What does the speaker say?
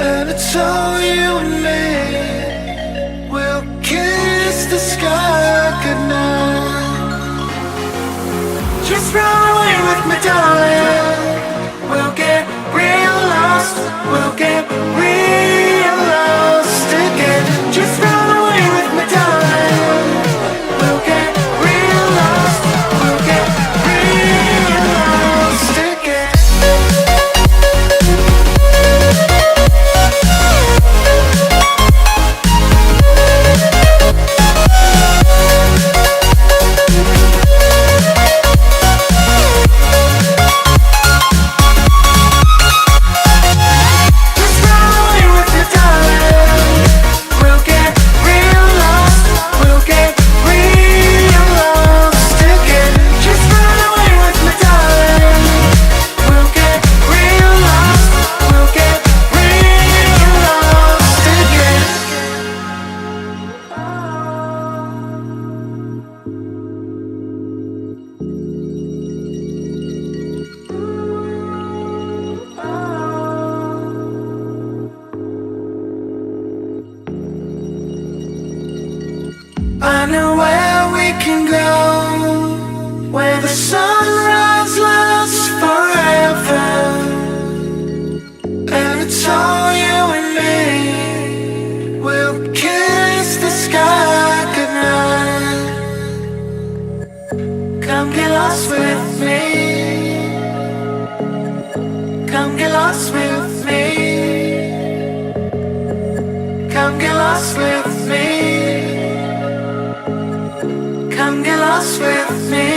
And it's all you and me. We'll kiss the sky goodnight. Just run away with me, darling. We'll get real lost. We'll get real lost again. Just run away with me, darling. We'll get real lost. We'll get real lost again. I know where we can go, where the sunrise lasts forever. And it's all you and me. We'll kiss the sky goodnight. Come get lost with me. Come get lost with me. Come get lost with me. Come get lost with me.